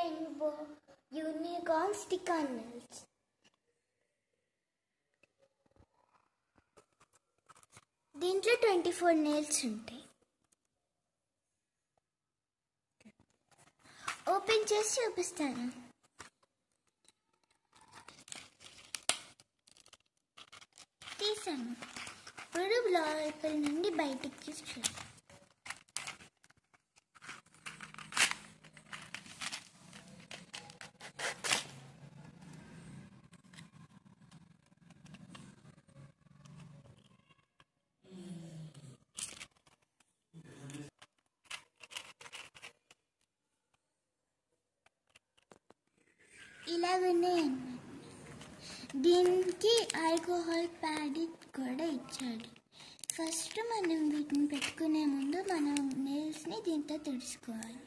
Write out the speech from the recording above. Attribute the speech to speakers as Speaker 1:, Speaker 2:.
Speaker 1: Rainbow unicorn stick on nails. దీంట్లో 24 nails ఉంటాయి. Open చేసి చూపిస్తాను. తీసాను. ఇప్పుడు లోపల నుండి బయటికి చూడండి. ఇలాగనే దీనికి ఆల్కహాల్ ప్యాకెట్ కూడా ఇచ్చాడు. ఫస్ట్ మనం వీటిని పెట్టుకునే ముందు మనం నెయిల్స్ని దీంతో తుడుచుకోవాలి.